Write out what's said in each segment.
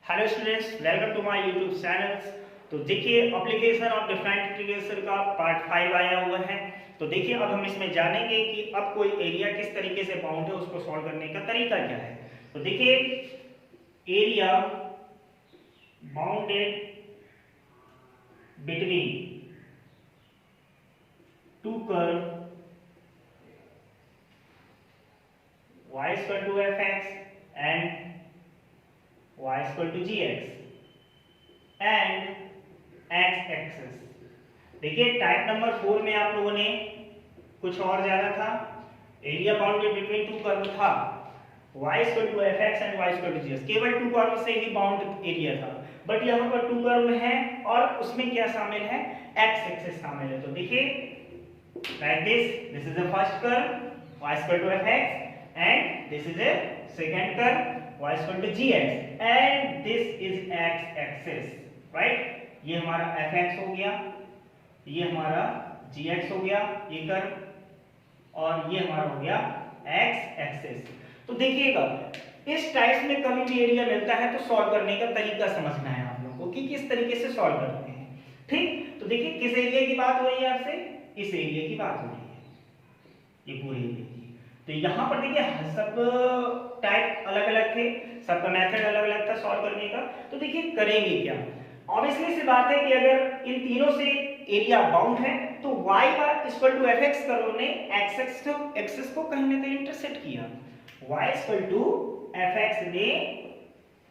Hello students, welcome to my YouTube channels. तो देखिए application of different integration का part 5 आया हुआ है। तो देखिए अब हम इसमें जानेंगे कि अब कोई एरिया किस तरीके से बाउंड है, उसको सॉल्व करने का तरीका क्या है। तो देखिए area bounded between two curve y is equal to fx and y is equal to gx and x axis। देखिए टाइप नंबर 4 में आप लोगों ने कुछ और जाना था। Area bounded between two curve था, y is equal to fx and y is equal to gx। केवल टू कर्व से ही बाउंड एरिया था, बट यहाँ पर टू कर्व है और उसमें क्या शामिल है, x एक्सिस शामिल है। तो देखिए like this is the first curve y is equal to fx and this is a second curve y is equal to gx and this is x axis, right। ये हमारा fx हो गया, ये हमारा gx हो गया ये कर्व, और ये हमारा हो गया x एक्सिस। तो देखिएगा इस टाइप में कभी भी एरिया मिलता है तो सॉल्व करने का तरीका समझना है आप लोगों को कि किस तरीके से सॉल्व करते हैं। ठीक, तो देखिए किस एरिया की बात हो रही है आपसे, इस एरिया की बात हो रही है, ये पूरे एरिया की। तो यहाँ पर देखिए सब टाइप अलग अलग थे, सबका मेथड अलग अलग था सॉल्व करने का। तो देखिए करेंगे क्या, ऑब्वियसली सी बात है कि अगर इन तीनों से एरिया बाउंड है तो y बार इक्वल टू fx कर्व ने x एक्सिस को कहीं ना कहीं इंटरसेक्ट किया, y इक्वल टू fx ने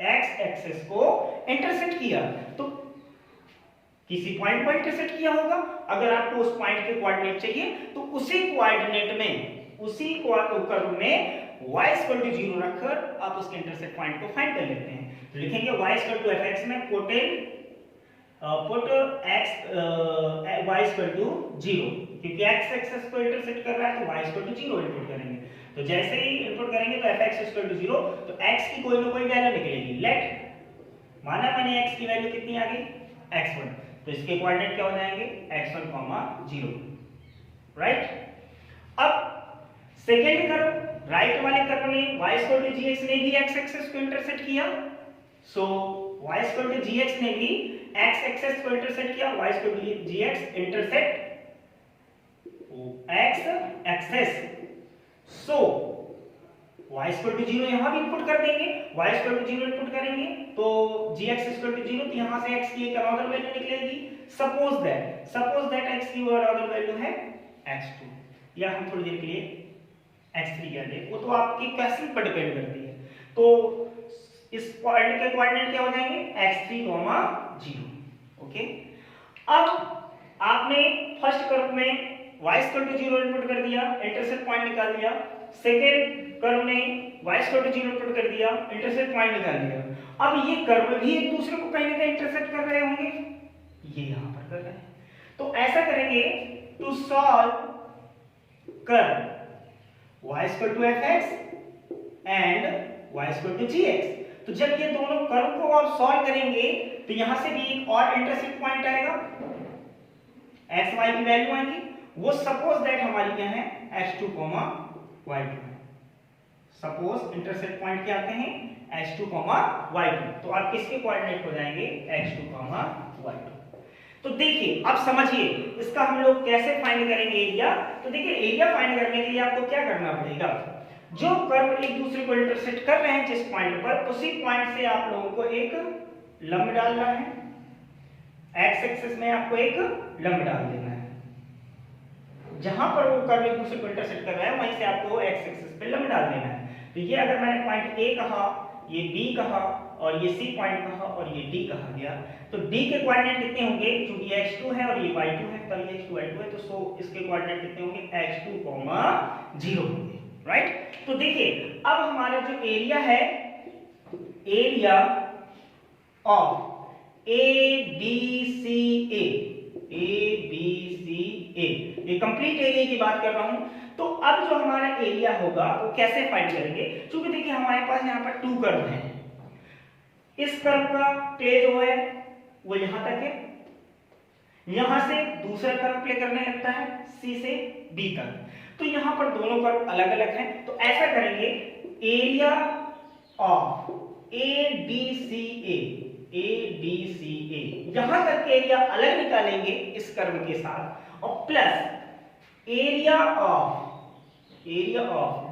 x एक्सिस को इंटरसेक्ट किया। तो किसी पॉइंट पर इंटरसेक्ट किया होगा। अगर आपको उस पॉइंट के कोऑर्डिनेट चाहिए तो उसी कोऑर्डिनेट में, उसी कर्व में y इक्वल टू 0 रखकर आप उसके इंटरसेक्ट पॉइंट को फाइंड कर लेते हैं। तो लिखेंगे y इक्वल टू fx में put x y equal to 0, क्योंकि x एक्सिस को इंटरसेक्ट कर रहा है तो y इक्वल टू 0 इनपुट करेंगे। तो जैसे ही इनपुट करेंगे तो fx इक्वल टू 0, तो x की कोई ना कोई वैल्यू निकलेगी। लेट माना मैंने x की वैल्यू कितनी आ गई, x1, तो इसके कोऑर्डिनेट क्या हो जाएंगे, x1, 0, राइट। अब सेकेंड कर्व राइट वाले कर्व ने y इक्वल टू gx ने भी x एक्सिस को इंटरसेक्ट किया, so y equal to gx ने भी x एक्सिस को इंटरसेक्ट किया, y equal to gx intersect x axis. So y equal to 0 यहां भी इनपुट कर देंगे, y इक्वल टू 0 इनपुट करेंगे तो gx इक्वल टू 0, तो यहां से x की एक अनदर वैल्यू निकलेगी। सपोज दैट x की वो अनदर वैल्यू है x2, या हम थोड़ी देर के लिए x3 कह दें, वो तो आपकी कैसे पर डिपेंड करती है। तो इस पॉइंट के कोऑर्डिनेट क्या हो जाएंगे, x3, 0, ओके। अब आपने फर्स्ट कर्व में y इक्वल टू 0 इनपुट कर दिया, इंटरसेक्ट पॉइंट निकाल दिया। सेकेंड कर्व ने y इक्वल टू 0 इनपुट कर दिया, इंटरसेक्ट पॉइंट निकाल दिया। अब ये कर्व भी एक दूसरे को कहीं ना कहीं इंटरसेक्ट कर रहे होंगे, ये यहां पर कर रहे हैं। तो ऐसा करेंगे to solve curve y equal to fx and y equal to gx। तो जब ये दोनों कर्व को आप सॉल्व करेंगे तो यहां से भी एक और इंटरसेक्ट पॉइंट आएगा, x y की वैल्यू आएगी, वो सपोज दैट हमारी क्या है, x2, y2 है। सपोज इंटरसेक्ट पॉइंट क्या आते हैं, x2, y2, तो आप किसके कोऑर्डिनेट हो जाएंगे, x2, y2। तो देखिए अब समझिए इसका हम लोग कैसे फाइंड करेंगे एरिया। तो देखिए एरिया फाइंड करने के लिए आपको क्या करना पड़ेगा, जो कर्व एक दूसरे को इंटरसेक्ट कर रहे हैं जिस पॉइंट पर, उसी पॉइंट से आप लोगों को एक लंब डालना है, x एक्सिस में आपको एक लंब डाल देना है। जहां पर वो कर्व एक दूसरे को इंटरसेक्ट कर रहा है वहीं से आपको x एक्सिस पे लंब डाल देना है। तो ये अगर मैंने पॉइंट A कहा, ये B कहा और ये C पॉइंट कहा और ये D कहा गया, तो D के कोऑर्डिनेट कितने होंगे, क्योंकि x2 है और ये y2 है, तब ये x2 y2 है, तो सो इसके कोऑर्डिनेट कितने होंगे, x2, 0 होंगे, राइट। तो देखिए अब हमारा जो एरिया है, एरिया ऑफ ABCA, ये कंप्लीट एरिया की बात कर रहा हूं। तो अब जो हमारा एरिया होगा वो कैसे फाइंड करेंगे, क्योंकि देखिए हमारे पास यहाँ पर टू कर्व हैं, इस कर्व का प्ले जो है वो यहां तक है, यहां से दूसरा कर्व प्ले करने लगता है C से B तक, तो यहां पर दोनों कर्व अलग अलग हैं। तो ऐसा करेंगे एरिया ऑफ ADCA यहां तक के एरिया अलग निकालेंगे इस कर्व के साथ, और प्लस एरिया ऑफ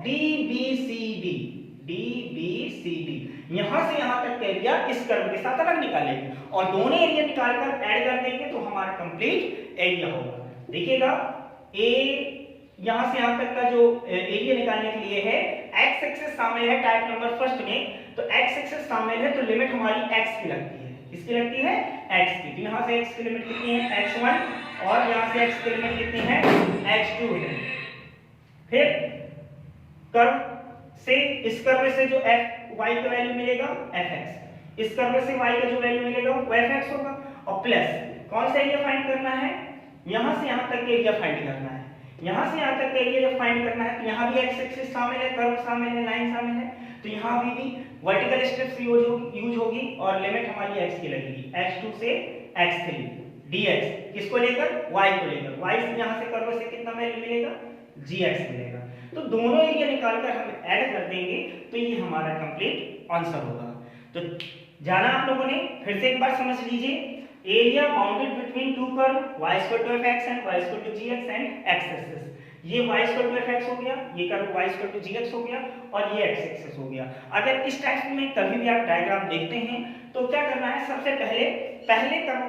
DBCD यहां से यहां तक का एरिया इस कर्व के साथ अलग निकालेंगे, और दोनों एरिया निकालकर ऐड कर देंगे तो हमारा कंप्लीट एरिया होगा। देखिएगा ए यहां से यहां तक का जो एरिया निकालने के लिए है, एक्स एक्सिस शामिल है टाइप नंबर फर्स्ट में, तो एक्स एक्सिस शामिल है तो लिमिट हमारी एक्स की लगती है। किसकी लगती है? एक्स की। तो यहां से एक्स की लिमिट कितनी है? x1, और यहां से एक्स की लिमिट कितनी है? x2 है। फिर कर्व से इस कर्व से जो y का वैल्यू मिलेगा fx, इस कर्व से y का जो वैल्यू मिलेगा वो fx होगा, और प्लस कौन सा एरिया फाइंड करना है? यहां से यहां तक का एरिया फाइंड करना है। यहां से यहां तक का एरिया जब फाइंड करना है तो यहां भी एक्स एक्सिस शामिल है, कर्व शामिल है, लाइन शामिल है, तो यहां भी वर्टिकल स्ट्रिप्स यूज होगी और लिमिट हमारी x की लगेगी, x2 से x3 dx, किसको लेकर? y को लेकर। y से यहां से कर्व से कितना वैल्यू मिलेगा? gx मिलेगा। तो दोनों एरिया निकालकर हम ऐड कर देंगे तो ये हमारा कंप्लीट आंसर होगा। तो जाना आप लोगों ने, फिर से एक बार समझ लीजिए, area bounded between two curve y equal to fx and y equal to gx and x axis, ये y इक्वल टू fx हो गया, ये curve y equal to gx हो गया, और ये x एक्सिस हो गया। अगर इस टाइप में कभी भी आप डायग्राम देखते हैं तो क्या करना है, सबसे पहले कर्व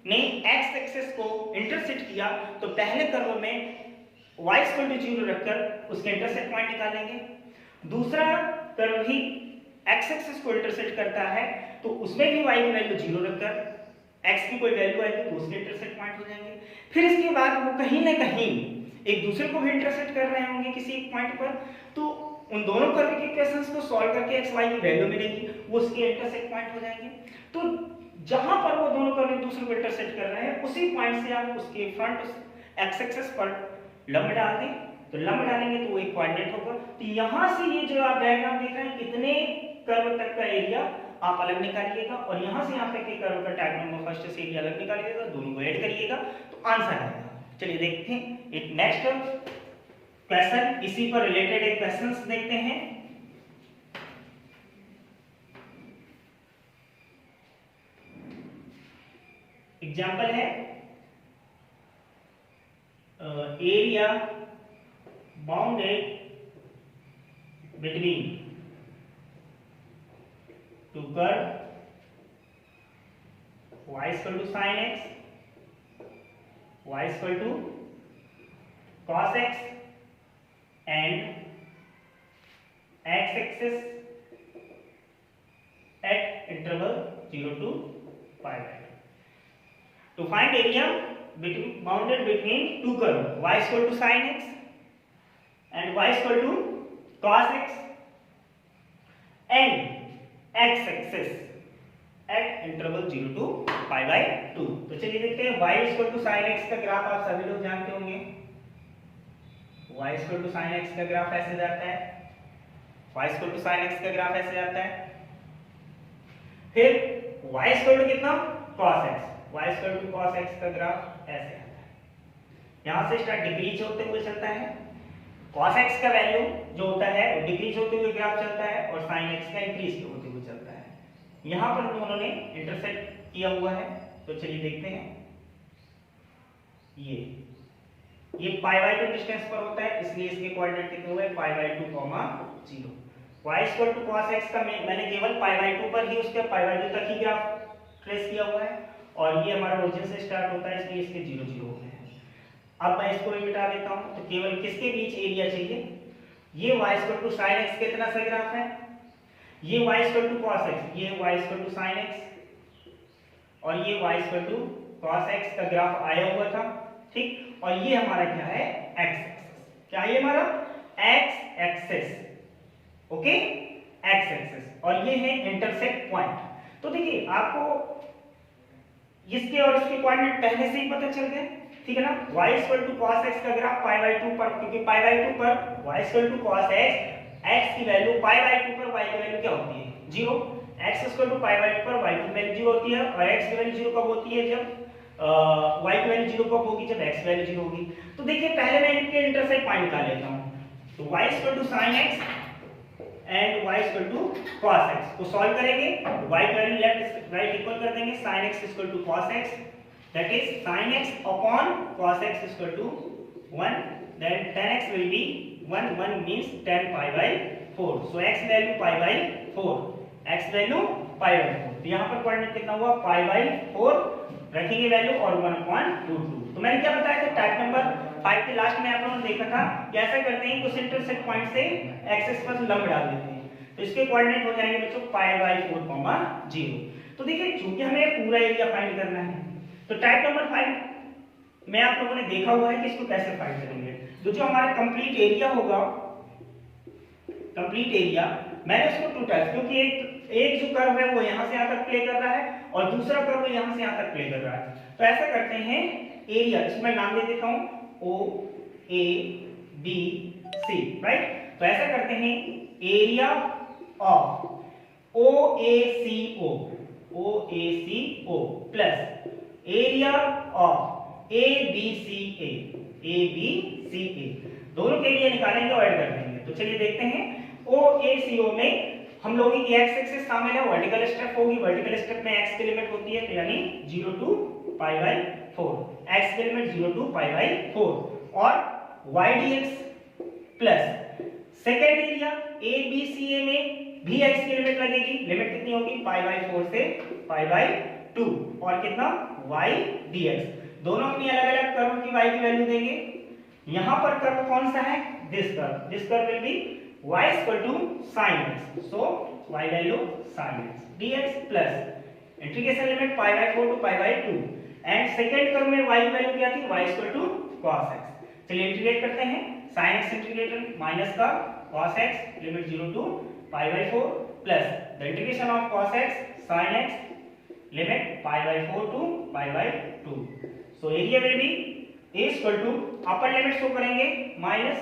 ने x एक्सिस को इंटरसेक्ट किया तो पहले कर्व में y इक्वल टू 0 रखकर उसके इंटरसेक्ट पॉइंट निकालेंगे। दूसरा कर्व भी x एक्सिस को इंटरसेक्ट करता है तो उसमें भी y की वैल्यू 0 रखकर x की कोई वैल्यू आएगी तो उसके इंटरसेक्ट पॉइंट हो जाएंगे। फिर इसके बाद वो कहीं ना कहीं एक दूसरे को भी इंटरसेक्ट कर रहे होंगे किसी एक पॉइंट पर, तो उन दोनों कर्व के इक्वेशंस को सॉल्व करके x y की वैल्यू मिलेगी, वो उसके इंटरसेक्ट पॉइंट हो जाएंगे। तो जहां पर वो दोनों कर्व एक दूसरे को इंटरसेक्ट कर रहे हैं उसी पॉइंट से आप उसके फ्रंट x एक्सिस पर लंब डाल दें, तो लंब डालेंगे तो वो एक कोऑर्डिनेट होगा। तो यहां से ये जो आप डायग्राम देख रहे हैं, कितने कर्व तक का एरिया आप अलग निकालिएगा, और यहां से यहां तक के कर्व का टाइप नंबर फर्स्ट से एरिया अलग निकालिएगा, दोनों को ऐड करिएगा तो आंसर आएगा। चलिए देखते हैं एक नेक्स्ट क्वेश्चन, इसी पर रिलेटेड एक क्वेश्चंस देखते हैं। एग्जांपल है area bounded between two curve y equal to sin x, y equal to cos x and x axis at interval 0 to pi by 2. To find area bounded between two curve y equal to sin x and y equal to cos x and x axis at interval 0 to pi by 2। तो चलिए देखते हैं y equal to sin x का graph आप सभी लोग जानते होंगे। y equal to sin x का ग्राफ ऐसे जाता है, y equal to sin x का ग्राफ ऐसे जाता है, फिर y equal to कितना? cos x, y equal to cos x का ग्राफ ऐसे आता है। यहां से स्टार्ट डिक्रीज होते हुए चलता है, cos x का वैल्यू जो होता है वो डिक्रीज होते हुए ग्राफ चलता है, और sin x का इंक्रीज होते हुए चलता है। यहां पर दोनों ने इंटरसेक्ट किया हुआ है, तो चलिए देखते हैं। ये पाई बाय 2 डिस्टेंस पर होता है, इसलिए इसके कोऑर्डिनेट कितने हुए? Pi by 2, 0। y equal to cos x का मैंने केवल पाई बाय 2 पर ही उसके पाई बाय 2 तक ही ग्राफ ट्रेस किया हुआ है, और ये हमारा ओरिजिन से स्टार्ट होता है, इसलिए इसके 0 0 हो गए हैं। अब मैं इसको भी मिटा देता हूं, तो केवल किसके बीच एरिया चाहिए? ये y equal to sin x कितना सा ग्राफ है, ये y equal to cos x, ये y equal to sin x, और ये y equal to cos x का ग्राफ आया हुआ था, ठीक। और ये हमारा क्या है? x axis. क्या है हमारा? x axis, okay, x axis, और ये है इंटरसेक्ट पॉइंट। तो देखिए आपको इसके और इसके कोऑर्डिनेट पहले से ही पता चल गए, ठीक है ना। y equal to cos x का ग्राफ पाई बाय 2 पर, क्योंकि पाई बाय 2 पर y equal to cos x, x की वैल्यू पाई बाय 2 पर y की वैल्यू क्या होती है? 0। x equal to pi by 2 पर y की वैल्यू 0 होती है, और x की वैल्यू 0 कब होती है? जब y की वैल्यू 0 कब होगी? जब x की वैल्यू 0 होगी। तो देखिए पहले मैं इनके इंटरसेक्ट पॉइंट निकाल लेता हूं, तो y equal to sin x and y equal to cos x को सॉल्व करेंगे, y की वैल्यू लेफ्ट राइट इक्वल कर देंगे, sin x equal to cos x, that is sin x upon cos x equal to 1, then tan x will be 1 means tan pi by 4, so x value pi by 4, x value pi by 4, तो यहाँ पर coordinate कितना हुआ pi by 4 रखेंगे value और 1/√2। तो मैंने क्या बताया था टाइप नंबर 5 के लास्ट में आप लोगों ने देखा था कि ऐसा करते हैं कुछ इंटरसेक्ट पॉइंट से एक्सिस पर लंब डाल देते हैं, तो इसके कोऑर्डिनेट हो जाएंगे बच्चों pi/4, 0। तो देखिए चूंकि हमें पूरा एरिया फाइंड करना है, तो टाइप नंबर 5 में आप लोगों ने देखा हुआ है कि इसको कैसे फाइंड करेंगे। तो जो हमारा कंप्लीट एरिया होगा, कंप्लीट एरिया मैंने उसको टू टाइप्स, क्योंकि एक जो कर्व है वो यहाँ से यहाँ तक प्ले कर रहा है और दूसरा कर्व यहाँ से यहाँ तक प्ले कर रहा है। तो ऐसा करते हैं एरिया, इसमें नाम दे देता हूँ O A B C, right. तो ऐसा करते हैं area of OACO plus area of ABCA दोनों के लिए निकालेंगे और ऐड कर देंगे। तो चलिए देखते हैं OACO में हम लोगों की x एक्सिस शामिल है, वर्टिकल स्टेप होगी, वर्टिकल स्टेप में x की लिमिट होती है, तो यानी 0 to pi/4, x की लिमिट 0 to pi/4 और y dx plus second area ABCA में भी x की लिमिट लगेगी, लिमिट कितनी होगी pi/4 से pi/2 और कितना y dx, दोनों अपनी अलग अलग कर्व की y की वैल्यू देंगे। यहां पर कर्व कौन सा है, this curve will be y equal to sin x, so y value sin x dx plus integration limit pi/4 to pi/2 and second curve में y की वैल्यू क्या थी, y equal to cos x। चलिए integrate करते हैं, sin x integrator minus का cos x limit 0 to pi/4 plus the integration of cos x sin x limit pi/4 to pi/2, so area will be a equal to upper limit show करेंगे minus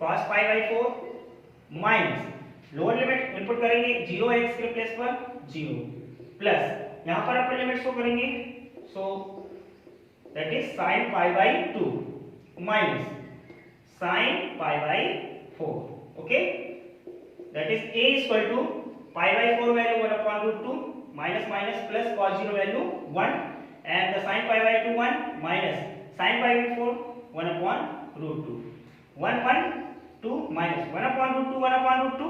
cos pi/4 minus lower limit input करेंगे 0x के place पर 0 plus यहां पर अपर limit show करेंगे, so that is sin pi/2 minus sin pi/4, okay, that is a equal to pi/4 value 1/√2 minus minus plus cos 0 value 1 and the sin pi/2 1 minus sin pi/4 1/√2 1/2 minus 1/√2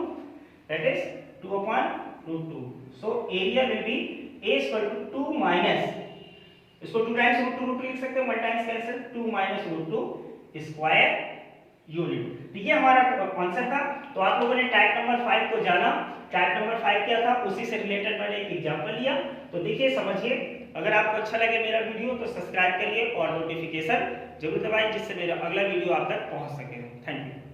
that is 2/√2, so area will be a equal to 2 minus, इसको 2 times √2 लिख सकते हैं, 1 times cancel 2 minus √2 square unit. ये हमारा answer था। तो आप लोगों ने टाइप नंबर 5 को जाना, टाइप नंबर 5 क्या था उसी से रिलेटेड मैंने एक एग्जांपल लिया। तो देखिए समझिए, अगर आपको अच्छा लगे मेरा वीडियो तो सब्सक्राइब करिए और नोटिफिकेशन जरूर दबाएं जिससे मेरा अगला वीडियो आप तक पहुंच सके। Thank you.